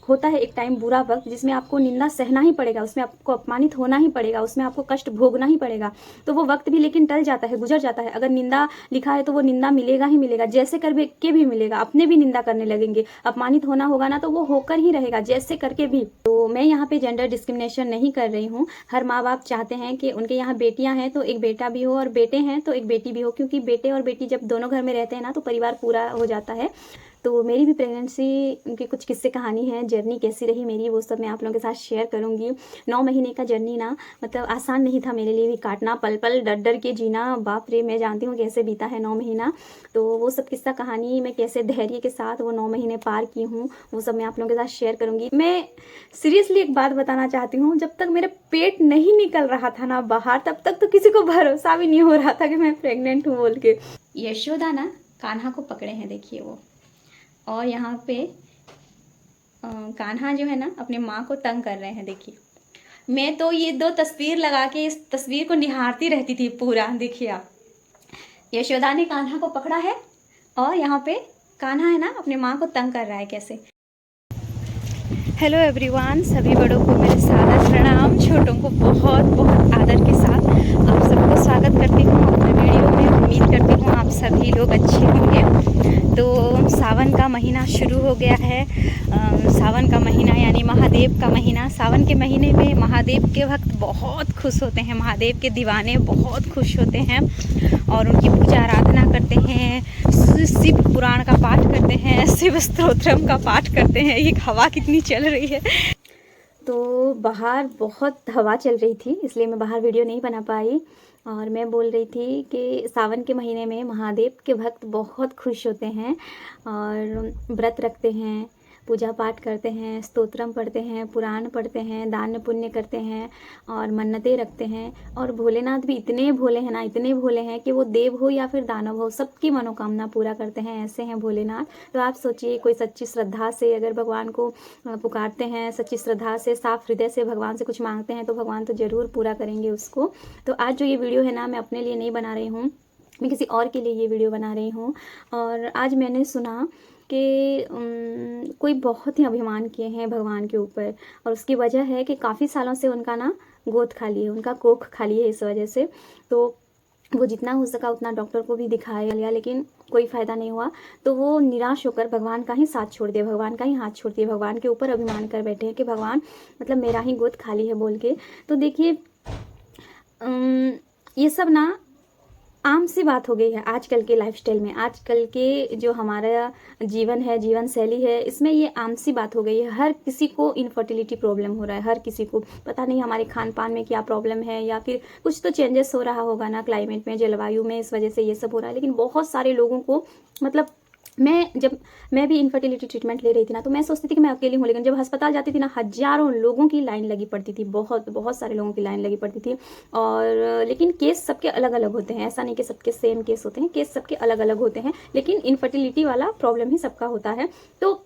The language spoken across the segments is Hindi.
होता है एक टाइम बुरा वक्त जिसमें आपको निंदा सहना ही पड़ेगा, उसमें आपको अपमानित होना ही पड़ेगा, उसमें आपको कष्ट भोगना ही पड़ेगा। तो वो वक्त भी लेकिन टल जाता है, गुजर जाता है। अगर निंदा लिखा है तो वो निंदा मिलेगा ही मिलेगा, जैसे करके भी मिलेगा। अपने भी निंदा करने लगेंगे, अपमानित होना होगा ना तो वो होकर ही रहेगा, जैसे करके भी। तो मैं यहाँ पे जेंडर डिस्क्रिमिनेशन नहीं कर रही हूँ। हर माँ बाप चाहते हैं कि उनके यहाँ बेटियाँ हैं तो एक बेटा भी हो, और बेटे हैं तो एक बेटी भी हो, क्योंकि बेटे और बेटी जब दोनों घर में रहते हैं ना तो परिवार पूरा हो जाता है। तो मेरी भी प्रेगनेंसी की कुछ किस्से कहानी है, जर्नी कैसी रही मेरी, वो सब मैं आप लोगों के साथ शेयर करूँगी। 9 महीने का जर्नी ना मतलब आसान नहीं था मेरे लिए भी काटना, पल पल डर डर के जीना। बाप रे, मैं जानती हूँ कैसे बीता है 9 महीना। तो वो सब किस्सा कहानी मैं कैसे धैर्य के साथ वो 9 महीने पार की हूँ, वो सब मैं आप लोगों के साथ शेयर करूँगी। मैं सीरियसली एक बात बताना चाहती हूँ, जब तक मेरा पेट नहीं निकल रहा था ना बाहर, तब तक तो किसी को भरोसा भी नहीं हो रहा था कि मैं प्रेग्नेंट हूँ बोल के। यशोदा ना कान्हा को पकड़े हैं, देखिए वो, और यहाँ पे कान्हा जो है ना अपने माँ को तंग कर रहे हैं, देखिए। मैं तो ये 2 तस्वीर लगा के इस तस्वीर को निहारती रहती थी पूरा। देखिए आप, यशोदा ने कान्हा को पकड़ा है और यहाँ पे कान्हा है ना अपने माँ को तंग कर रहा है कैसे। हेलो एवरीवन, सभी बड़ों को मेरे सादर प्रणाम, छोटों को बहुत बहुत आदर के साथ आप सबको स्वागत करती हूँ अपने वीडियो में। उम्मीद करती हूँ आप सभी लोग अच्छे होंगे। तो सावन का महीना शुरू हो गया है। सावन का महीना यानी महादेव का महीना। सावन के महीने में महादेव के भक्त बहुत खुश होते हैं, महादेव के दीवाने बहुत खुश होते हैं और उनकी पूजा आराधना करते हैं, शिव पुराण का पाठ करते हैं, शिव स्तोत्रम का पाठ करते हैं। ये हवा कितनी चल रही है। तो बाहर बहुत हवा चल रही थी, इसलिए मैं बाहर वीडियो नहीं बना पाई। और मैं बोल रही थी कि सावन के महीने में महादेव के भक्त बहुत खुश होते हैं और व्रत रखते हैं, पूजा पाठ करते हैं, स्तोत्रम पढ़ते हैं, पुराण पढ़ते हैं, दान पुण्य करते हैं और मन्नतें रखते हैं। और भोलेनाथ भी इतने भोले हैं ना, इतने भोले हैं कि वो देव हो या फिर दानव हो, सबकी मनोकामना पूरा करते हैं, ऐसे हैं भोलेनाथ। तो आप सोचिए, कोई सच्ची श्रद्धा से अगर भगवान को पुकारते हैं, सच्ची श्रद्धा से, साफ हृदय से भगवान से कुछ मांगते हैं तो भगवान तो ज़रूर पूरा करेंगे उसको। तो आज जो ये वीडियो है ना, मैं अपने लिए नहीं बना रही हूँ, मैं किसी और के लिए ये वीडियो बना रही हूँ। और आज मैंने सुना कि कोई बहुत ही अभिमान किए हैं भगवान के ऊपर, और उसकी वजह है कि काफ़ी सालों से उनका ना गोद खाली है, उनका कोख खाली है इस वजह से। तो वो जितना हो सका उतना डॉक्टर को भी दिखाया लिया, लेकिन कोई फ़ायदा नहीं हुआ। तो वो निराश होकर भगवान का ही साथ छोड़ दिया, भगवान का ही हाथ छोड़ दिया, भगवान के ऊपर अभिमान कर बैठे हैं कि भगवान मतलब मेरा ही गोद खाली है बोल के। तो देखिए ये सब ना आम सी बात हो गई है आजकल के लाइफस्टाइल में, आजकल के जो हमारा जीवन है, जीवन शैली है, इसमें ये आम सी बात हो गई है। हर किसी को इनफर्टिलिटी प्रॉब्लम हो रहा है, हर किसी को। पता नहीं हमारे खान पान में क्या प्रॉब्लम है, या फिर कुछ तो चेंजेस हो रहा होगा ना क्लाइमेट में, जलवायु में, इस वजह से ये सब हो रहा है। लेकिन बहुत सारे लोगों को मतलब जब मैं भी इनफर्टिलिटी ट्रीटमेंट ले रही थी ना, तो मैं सोचती थी कि मैं अकेली हूँ, लेकिन जब अस्पताल जाती थी ना, हज़ारों लोगों की लाइन लगी पड़ती थी, बहुत बहुत सारे लोगों की लाइन लगी पड़ती थी। और लेकिन केस सबके अलग अलग होते हैं, ऐसा नहीं कि सबके सेम केस होते हैं, केस सबके अलग अलग होते हैं, लेकिन इनफर्टिलिटी वाला प्रॉब्लम ही सबका होता है। तो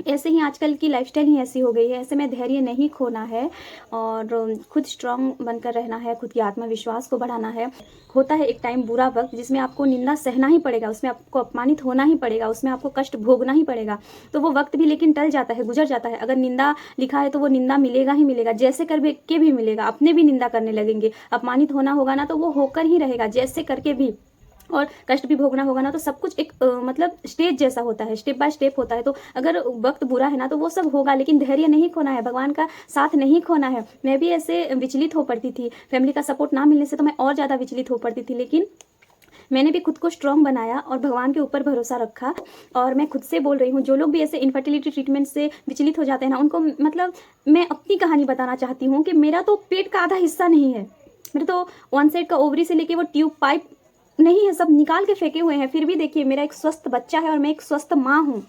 ऐसे ही आजकल की लाइफस्टाइल ही ऐसी हो गई है। ऐसे में धैर्य नहीं खोना है और खुद स्ट्रांग बनकर रहना है, खुद की आत्मविश्वास को बढ़ाना है। होता है एक टाइम बुरा वक्त जिसमें आपको निंदा सहना ही पड़ेगा, उसमें आपको अपमानित होना ही पड़ेगा, उसमें आपको कष्ट भोगना ही पड़ेगा। तो वो वक्त भी लेकिन टल जाता है, गुजर जाता है। अगर निंदा लिखा है तो वो निंदा मिलेगा ही मिलेगा, जैसे करके भी मिलेगा। अपने भी निंदा करने लगेंगे, अपमानित होना होगा ना तो वो होकर ही रहेगा, जैसे करके भी। और कष्ट भी भोगना होगा ना तो सब कुछ एक मतलब स्टेज जैसा होता है, स्टेप बाय स्टेप होता है। तो अगर वक्त बुरा है ना तो वो सब होगा, लेकिन धैर्य नहीं खोना है, भगवान का साथ नहीं खोना है। मैं भी ऐसे विचलित हो पड़ती थी, फैमिली का सपोर्ट ना मिलने से तो मैं और ज़्यादा विचलित हो पड़ती थी, लेकिन मैंने भी खुद को स्ट्रांग बनाया और भगवान के ऊपर भरोसा रखा। और मैं खुद से बोल रही हूँ, जो लोग भी ऐसे इनफर्टिलिटी ट्रीटमेंट से विचलित हो जाते हैं ना, उनको मतलब मैं अपनी कहानी बताना चाहती हूँ कि मेरा तो पेट का आधा हिस्सा नहीं है, मेरा तो वन साइड का ओवरी से लेके वो ट्यूब पाइप नहीं है, सब निकाल के फेंके हुए हैं। फिर भी देखिए, मेरा एक स्वस्थ बच्चा है और मैं एक स्वस्थ माँ हूँ।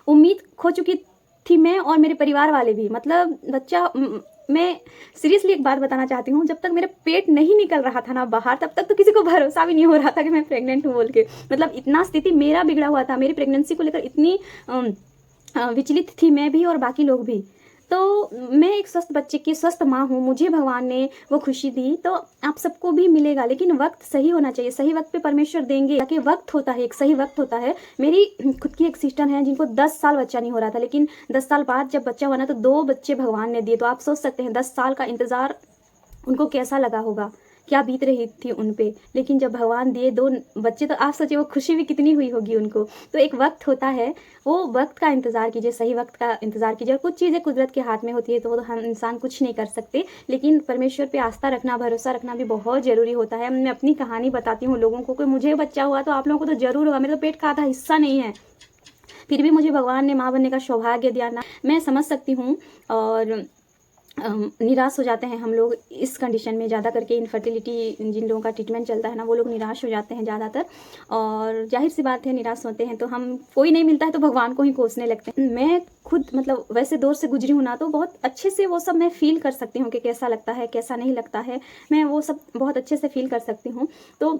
उम्मीद खो चुकी थी मैं और मेरे परिवार वाले भी, मतलब बच्चा मैं सीरियसली एक बात बताना चाहती हूँ, जब तक मेरा पेट नहीं निकल रहा था ना बाहर, तब तक तो किसी को भरोसा भी नहीं हो रहा था कि मैं प्रेग्नेंट हूँ बोल के। मतलब इतना स्थिति मेरा बिगड़ा हुआ था, मेरी प्रेगनेंसी को लेकर इतनी विचलित थी मैं भी और बाकी लोग भी। तो मैं एक स्वस्थ बच्चे की स्वस्थ माँ हूँ, मुझे भगवान ने वो खुशी दी, तो आप सबको भी मिलेगा, लेकिन वक्त सही होना चाहिए। सही वक्त पे परमेश्वर देंगे, ताकि वक्त होता है, एक सही वक्त होता है। मेरी खुद की एक सिस्टर है जिनको 10 साल बच्चा नहीं हो रहा था, लेकिन 10 साल बाद जब बच्चा हुआ ना, तो 2 बच्चे भगवान ने दिए। तो आप सोच सकते हैं 10 साल का इंतज़ार उनको कैसा लगा होगा, क्या बीत रही थी उन पे। लेकिन जब भगवान दिए 2 बच्चे, तो आप सोचिए वो खुशी भी कितनी हुई होगी उनको। तो एक वक्त होता है, वो वक्त का इंतज़ार कीजिए, सही वक्त का इंतज़ार कीजिए। और कुछ चीज़ें कुदरत के हाथ में होती है, तो वो तो हम इंसान कुछ नहीं कर सकते, लेकिन परमेश्वर पे आस्था रखना, भरोसा रखना भी बहुत ज़रूरी होता है। मैं अपनी कहानी बताती हूँ लोगों को कि मुझे बच्चा हुआ तो आप लोगों को तो ज़रूर होगा, मेरा तो पेट का आधा हिस्सा नहीं है, फिर भी मुझे भगवान ने माँ बनने का सौभाग्य दिया ना। मैं समझ सकती हूँ। और निराश हो जाते हैं हम लोग इस कंडीशन में, ज़्यादा करके इनफर्टिलिटी जिन लोगों का ट्रीटमेंट चलता है ना, वो लोग निराश हो जाते हैं ज़्यादातर। और जाहिर सी बात है, निराश होते हैं तो हम, कोई नहीं मिलता है तो भगवान को ही कोसने लगते हैं। मैं खुद मतलब वैसे दौर से गुजरी हूँ ना, तो बहुत अच्छे से वो सब मैं फील कर सकती हूँ कि कैसा लगता है, कैसा नहीं लगता है। मैं वो सब बहुत अच्छे से फील कर सकती हूँ। तो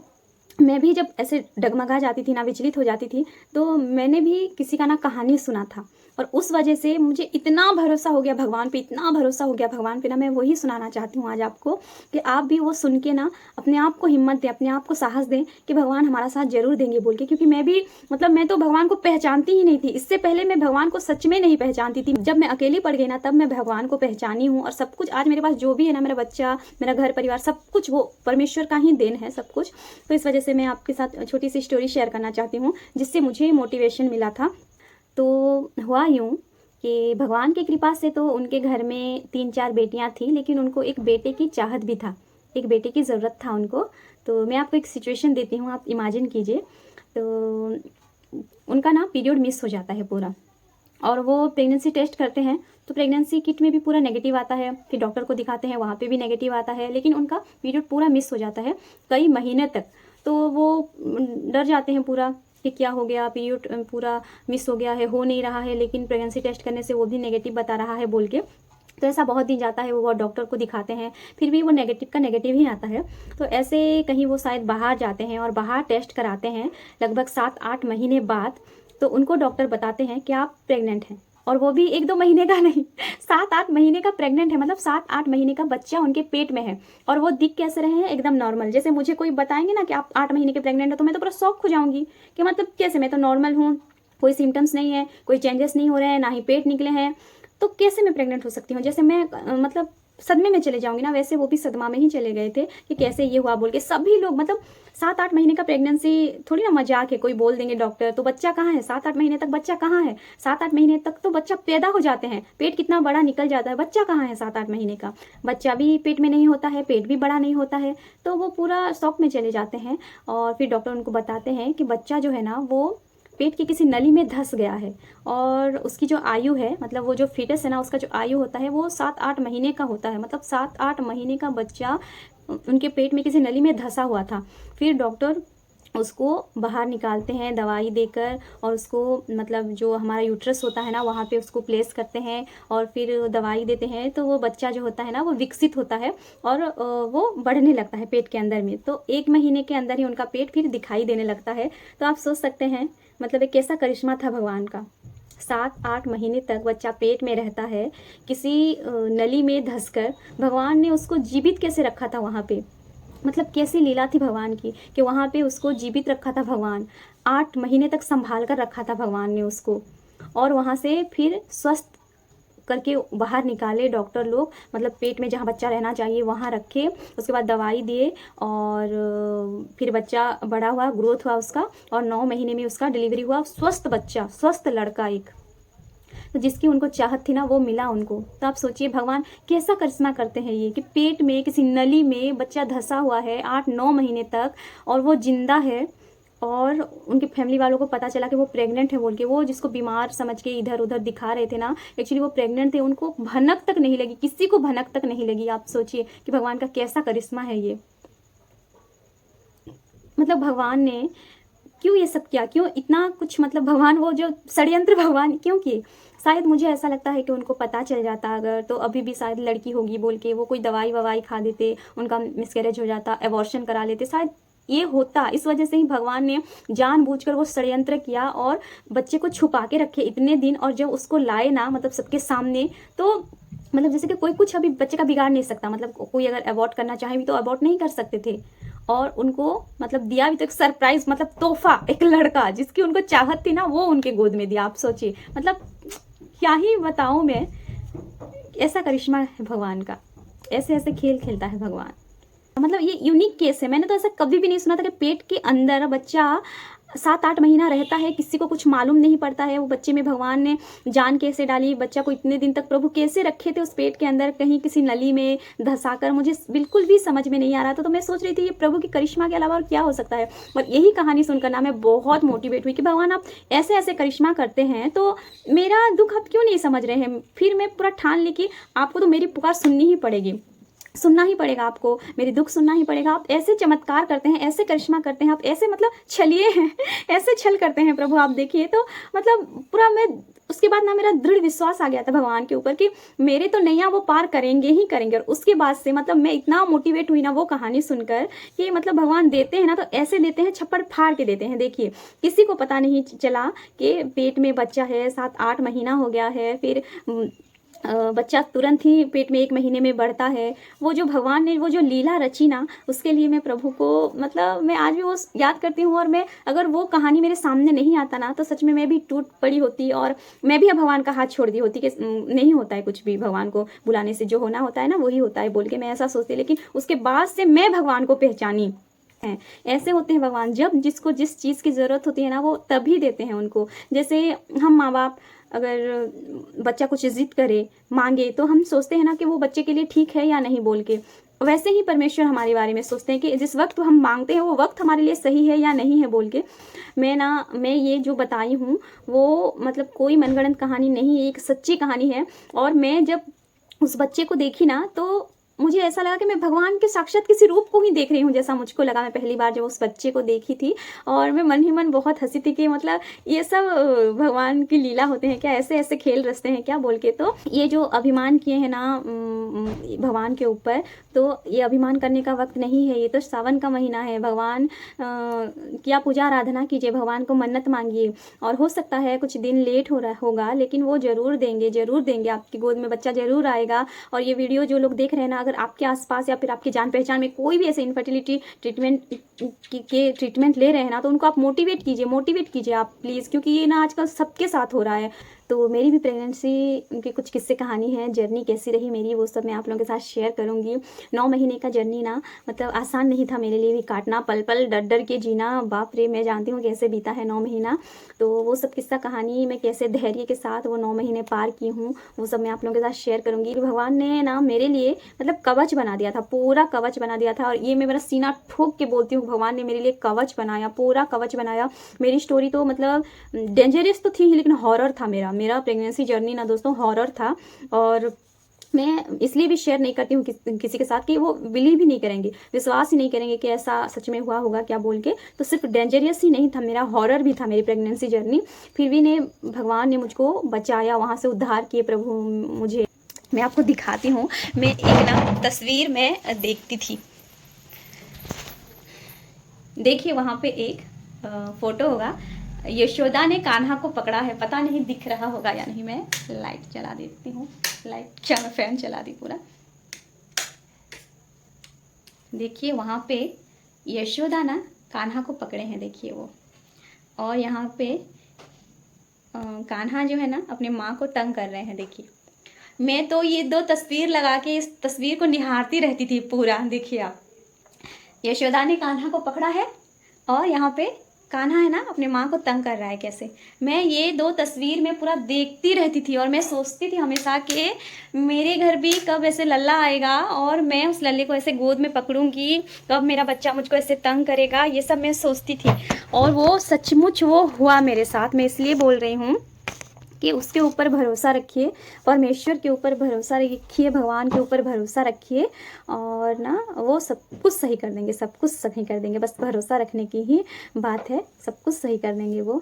मैं भी जब ऐसे डगमगा जाती थी ना, विचलित हो जाती थी, तो मैंने भी किसी का ना कहानी सुना था, और उस वजह से मुझे इतना भरोसा हो गया भगवान पे, इतना भरोसा हो गया भगवान पे ना, मैं वही सुनाना चाहती हूँ आज आपको, कि आप भी वो सुन के ना अपने आप को हिम्मत दें, अपने आप को साहस दें कि भगवान हमारा साथ जरूर देंगे बोल के। क्योंकि मैं भी मतलब मैं तो भगवान को पहचानती ही नहीं थी, इससे पहले मैं भगवान को सच में नहीं पहचानती थी। जब मैं अकेली पड़ गई ना, तब मैं भगवान को पहचानी हूँ। और सब कुछ आज मेरे पास जो भी है ना, मेरा बच्चा, मेरा घर परिवार, सब कुछ वो परमेश्वर का ही देन है सब कुछ। तो इस वजह से मैं आपके साथ छोटी सी स्टोरी शेयर करना चाहती हूँ, जिससे मुझे मोटिवेशन मिला था। तो हुआ यूँ कि भगवान की कृपा से तो उनके घर में 3-4 बेटियां थी, लेकिन उनको एक बेटे की चाहत भी था, एक बेटे की ज़रूरत था उनको। तो मैं आपको एक सिचुएशन देती हूँ, आप इमेजिन कीजिए। तो उनका ना पीरियड मिस हो जाता है पूरा, और वो प्रेगनेंसी टेस्ट करते हैं, तो प्रेगनेंसी किट में भी पूरा नेगेटिव आता है। फिर डॉक्टर को दिखाते हैं, वहाँ पे भी नेगेटिव आता है, लेकिन उनका पीरियड पूरा मिस हो जाता है कई महीने तक। तो वो डर जाते हैं पूरा कि क्या हो गया, पीरियड पूरा मिस हो गया है, हो नहीं रहा है, लेकिन प्रेगनेंसी टेस्ट करने से वो भी नेगेटिव बता रहा है बोल के। तो ऐसा बहुत दिन जाता है, वो डॉक्टर को दिखाते हैं, फिर भी वो नेगेटिव का नेगेटिव ही आता है। तो ऐसे कहीं वो शायद बाहर जाते हैं और बाहर टेस्ट कराते हैं लगभग 7-8 महीने बाद। तो उनको डॉक्टर बताते हैं कि आप प्रेग्नेंट हैं, और वो भी 1-2 महीने का नहीं, 7-8 महीने का प्रेग्नेंट है, मतलब 7-8 महीने का बच्चा उनके पेट में है। और वो दिख कैसे रहे हैं, एकदम नॉर्मल। जैसे मुझे कोई बताएंगे ना कि आप 8 महीने के प्रेग्नेंट हो, तो मैं तो पूरा शॉक हो जाऊंगी कि मतलब कैसे, मैं तो नॉर्मल हूँ, कोई सिम्टम्स नहीं है, कोई चेंजेस नहीं हो रहे हैं, ना ही पेट निकले हैं, तो कैसे मैं प्रेग्नेंट हो सकती हूँ। जैसे मैं मतलब सदमे में चले जाऊंगी ना, वैसे वो भी सदमा में ही चले गए थे कि कैसे ये हुआ बोल के। सभी लोग मतलब 7-8 महीने का प्रेगनेंसी थोड़ी ना मजाक है, कोई बोल देंगे डॉक्टर, तो बच्चा कहाँ है, 7-8 महीने तक बच्चा कहाँ है, 7-8 महीने तक तो बच्चा पैदा हो जाते हैं, पेट कितना बड़ा निकल जाता है, बच्चा कहाँ है 7-8 महीने का, बच्चा भी पेट में नहीं होता है, पेट भी बड़ा नहीं होता है। तो वो पूरा शॉक में चले जाते हैं। और फिर डॉक्टर उनको बताते हैं कि बच्चा जो है ना, वो पेट की किसी नली में धंस गया है, और उसकी जो आयु है, मतलब वो जो फीटस है ना, उसका जो आयु होता है वो 7-8 महीने का होता है। मतलब 7-8 महीने का बच्चा उनके पेट में किसी नली में धंसा हुआ था। फिर डॉक्टर उसको बाहर निकालते हैं दवाई देकर, और उसको मतलब जो हमारा यूट्रस होता है ना, वहाँ पे उसको प्लेस करते हैं, और फिर दवाई देते हैं। तो वो बच्चा जो होता है ना, वो विकसित होता है, और वो बढ़ने लगता है पेट के अंदर में। तो 1 महीने के अंदर ही उनका पेट फिर दिखाई देने लगता है। तो आप सोच सकते हैं मतलब एक कैसा करिश्मा था भगवान का। 7-8 महीने तक बच्चा पेट में रहता है, किसी नली में धंसकर भगवान ने उसको जीवित कैसे रखा था वहाँ पे। मतलब कैसी लीला थी भगवान की कि वहाँ पे उसको जीवित रखा था भगवान, 8 महीने तक संभाल कर रखा था भगवान ने उसको, और वहाँ से फिर स्वस्थ करके बाहर निकाले डॉक्टर लोग। मतलब पेट में जहाँ बच्चा रहना चाहिए वहाँ रखे, उसके बाद दवाई दिए, और फिर बच्चा बड़ा हुआ, ग्रोथ हुआ उसका, और 9 महीने में उसका डिलीवरी हुआ। स्वस्थ बच्चा, स्वस्थ लड़का एक, तो जिसकी उनको चाहत थी ना, वो मिला उनको। तो आप सोचिए भगवान कैसा करिश्मा करते हैं ये, कि पेट में किसी नली में बच्चा धंसा हुआ है 8-9 महीने तक, और वो जिंदा है। और उनके फैमिली वालों को पता चला कि वो प्रेग्नेंट है बोल के, वो जिसको बीमार समझ के इधर उधर दिखा रहे थे ना, एक्चुअली वो प्रेग्नेंट थे। उनको भनक तक नहीं लगी, किसी को भनक तक नहीं लगी। आप सोचिए कि भगवान का कैसा करिश्मा है ये। मतलब भगवान ने क्यों ये सब किया, क्यों इतना कुछ, मतलब भगवान वो जो षड्यंत्र भगवान क्यों किए। शायद मुझे ऐसा लगता है कि उनको पता चल जाता अगर, तो अभी भी शायद लड़की होगी बोल के वो कोई दवाई ववाई खा देते, उनका मिसकैरेज हो जाता, एबॉर्शन करा लेते, शायद ये होता, इस वजह से ही भगवान ने जानबूझकर वो षड्यंत्र किया और बच्चे को छुपा के रखे इतने दिन, और जब उसको लाए ना मतलब सबके सामने, तो मतलब जैसे कि कोई कुछ अभी बच्चे का बिगाड़ नहीं सकता, मतलब कोई अगर अबॉर्ट करना चाहे भी तो अबॉर्ट नहीं कर सकते थे, और उनको मतलब दिया भी तो एक सरप्राइज, मतलब तोहफा, एक लड़का जिसकी उनको चाहत थी ना वो उनके गोद में दिया। आप सोचिए, मतलब क्या ही बताऊं मैं, ऐसा करिश्मा है भगवान का, ऐसे ऐसे खेल खेलता है भगवान। मतलब ये यूनिक केस है, मैंने तो ऐसा कभी भी नहीं सुना था कि पेट के अंदर बच्चा 7-8 महीना रहता है, किसी को कुछ मालूम नहीं पड़ता है, वो बच्चे में भगवान ने जान कैसे डाली, बच्चा को इतने दिन तक प्रभु कैसे रखे थे उस पेट के अंदर, कहीं किसी नली में धंसाकर, मुझे बिल्कुल भी समझ में नहीं आ रहा था। तो मैं सोच रही थी ये प्रभु की करिश्मा के अलावा और क्या हो सकता है। और यही कहानी सुनकर ना मैं बहुत मोटिवेट हुई कि भगवान आप ऐसे ऐसे करिश्मा करते हैं तो मेरा दुख आप क्यों नहीं समझ रहे हैं। फिर मैं पूरा ठान ली कि आपको तो मेरी पुकार सुननी ही पड़ेगी, सुनना ही पड़ेगा, आपको मेरी दुख सुनना ही पड़ेगा। आप ऐसे चमत्कार करते हैं, ऐसे करिश्मा करते हैं, आप ऐसे मतलब छलिए हैं, ऐसे छल करते हैं प्रभु, आप देखिए। तो मतलब पूरा मैं उसके बाद ना मेरा दृढ़ विश्वास आ गया था भगवान के ऊपर कि मेरे तो नैया वो पार करेंगे ही करेंगे। और उसके बाद से मतलब मैं इतना मोटिवेट हुई ना वो कहानी सुनकर कि मतलब भगवान देते हैं ना तो ऐसे देते हैं, छप्पड़ फाड़ के देते हैं। देखिए किसी को पता नहीं चला कि पेट में बच्चा है, 7-8 महीना हो गया है, फिर बच्चा तुरंत ही पेट में 1 महीने में बढ़ता है। वो जो भगवान ने वो जो लीला रची ना, उसके लिए मैं प्रभु को मतलब मैं आज भी वो याद करती हूँ। और मैं अगर वो कहानी मेरे सामने नहीं आता ना तो सच में मैं भी टूट पड़ी होती और मैं भी अब भगवान का हाथ छोड़ दी होती कि नहीं होता है कुछ भी, भगवान को बुलाने से जो होना होता है ना वही होता है बोल के मैं ऐसा सोचती। लेकिन उसके बाद से मैं भगवान को पहचानी है। ऐसे होते हैं भगवान, जब जिसको जिस चीज़ की ज़रूरत होती है ना वो तभी देते हैं उनको। जैसे हम माँ बाप अगर बच्चा कुछ जिद करे मांगे तो हम सोचते हैं ना कि वो बच्चे के लिए ठीक है या नहीं बोल के, वैसे ही परमेश्वर हमारे बारे में सोचते हैं कि जिस वक्त हम मांगते हैं वो वक्त हमारे लिए सही है या नहीं है बोल के। मैं ये जो बताई हूँ वो मतलब कोई मनगढ़ंत कहानी नहीं, एक सच्ची कहानी है। और मैं जब उस बच्चे को देखी ना तो मुझे ऐसा लगा कि मैं भगवान के साक्षात किसी रूप को ही देख रही हूँ, जैसा मुझको लगा। मैं पहली बार जब उस बच्चे को देखी थी और मैं मन ही मन बहुत हंसी थी कि मतलब ये सब भगवान की लीला होते हैं क्या, ऐसे ऐसे खेल रचते हैं क्या बोल के। तो ये जो अभिमान किए हैं ना भगवान के ऊपर, तो ये अभिमान करने का वक्त नहीं है। ये तो सावन का महीना है, भगवान की आप पूजा आराधना कीजिए, भगवान को मन्नत मांगिए। और हो सकता है कुछ दिन लेट हो रहा होगा लेकिन वो ज़रूर देंगे, ज़रूर देंगे, आपकी गोद में बच्चा ज़रूर आएगा। और ये वीडियो जो लोग देख रहे हैं ना, अगर आपके आसपास या फिर आपकी जान पहचान में कोई भी ऐसे इनफर्टिलिटी ट्रीटमेंट ले रहे हैं ना तो उनको आप मोटिवेट कीजिए आप प्लीज़, क्योंकि ये ना आजकल सबके साथ हो रहा है। तो मेरी भी प्रेगनेंसी की कुछ किस्से कहानी है, जर्नी कैसी रही मेरी वो सब मैं आप लोगों के साथ शेयर करूँगी। 9 महीने का जर्नी ना मतलब आसान नहीं था मेरे लिए भी काटना, पल पल डर डर के जीना, बाप रे मैं जानती हूँ कैसे बीता है 9 महीना। तो वो सब किस्सा कहानी मैं कैसे धैर्य के साथ वो 9 महीने पार की हूँ वो सब मैं आप लोगों के साथ शेयर करूँगी। भगवान ने ना मेरे लिए मतलब कवच बना दिया था, पूरा कवच बना दिया था। और ये मैं मेरा सीना ठोक के बोलती हूँ, भगवान ने मेरे लिए कवच बनाया, पूरा कवच बनाया। मेरी स्टोरी तो मतलब डेंजरस तो थी ही लेकिन हॉरर था मेरा प्रेगनेंसी जर्नी ना दोस्तों, हॉरर था। और मैं इसलिए भी शेयर नहीं करती हूँ किसी के साथ कि वो बिलीव ही नहीं करेंगे, विश्वास ही नहीं करेंगे कि ऐसा सच में हुआ होगा क्या बोल के। तो सिर्फ डेंजरियस ही नहीं था मेरा, हॉरर भी था मेरी प्रेगनेंसी जर्नी। फिर भी भगवान ने मुझको बचाया, वहाँ से उद्धार किए प्रभु मुझे। मैं आपको दिखाती हूँ, मैं एक ना तस्वीर में देखती थी, देखिए वहाँ पे एक फोटो होगा, यशोदा ने कान्हा को पकड़ा है, पता नहीं दिख रहा होगा या नहीं। मैं लाइट चला देती हूँ, लाइट क्या मैं फैन चला दी पूरा। देखिए वहाँ पे यशोदा ना कान्हा को पकड़े हैं, देखिए वो। और यहाँ पे कान्हा जो है ना अपने माँ को तंग कर रहे हैं, देखिए। मैं तो ये 2 तस्वीर लगा के इस तस्वीर को निहारती रहती थी पूरा। देखिए आप, यशोदा ने कान्हा को पकड़ा है और यहाँ पे कान्हा है ना अपने माँ को तंग कर रहा है कैसे। मैं ये 2 तस्वीर में पूरा देखती रहती थी और मैं सोचती थी हमेशा कि मेरे घर भी कब ऐसे लल्ला आएगा और मैं उस लल्ले को ऐसे गोद में पकड़ूंगी, कब मेरा बच्चा मुझको ऐसे तंग करेगा, ये सब मैं सोचती थी। और वो सचमुच वो हुआ मेरे साथ। मैं इसलिए बोल रही हूँ कि उसके ऊपर भरोसा रखिए, परमेश्वर के ऊपर भरोसा रखिए, भगवान के ऊपर भरोसा रखिए और ना वो सब कुछ सही कर देंगे, सब कुछ सही कर देंगे। बस भरोसा रखने की ही बात है, सब कुछ सही कर देंगे वो।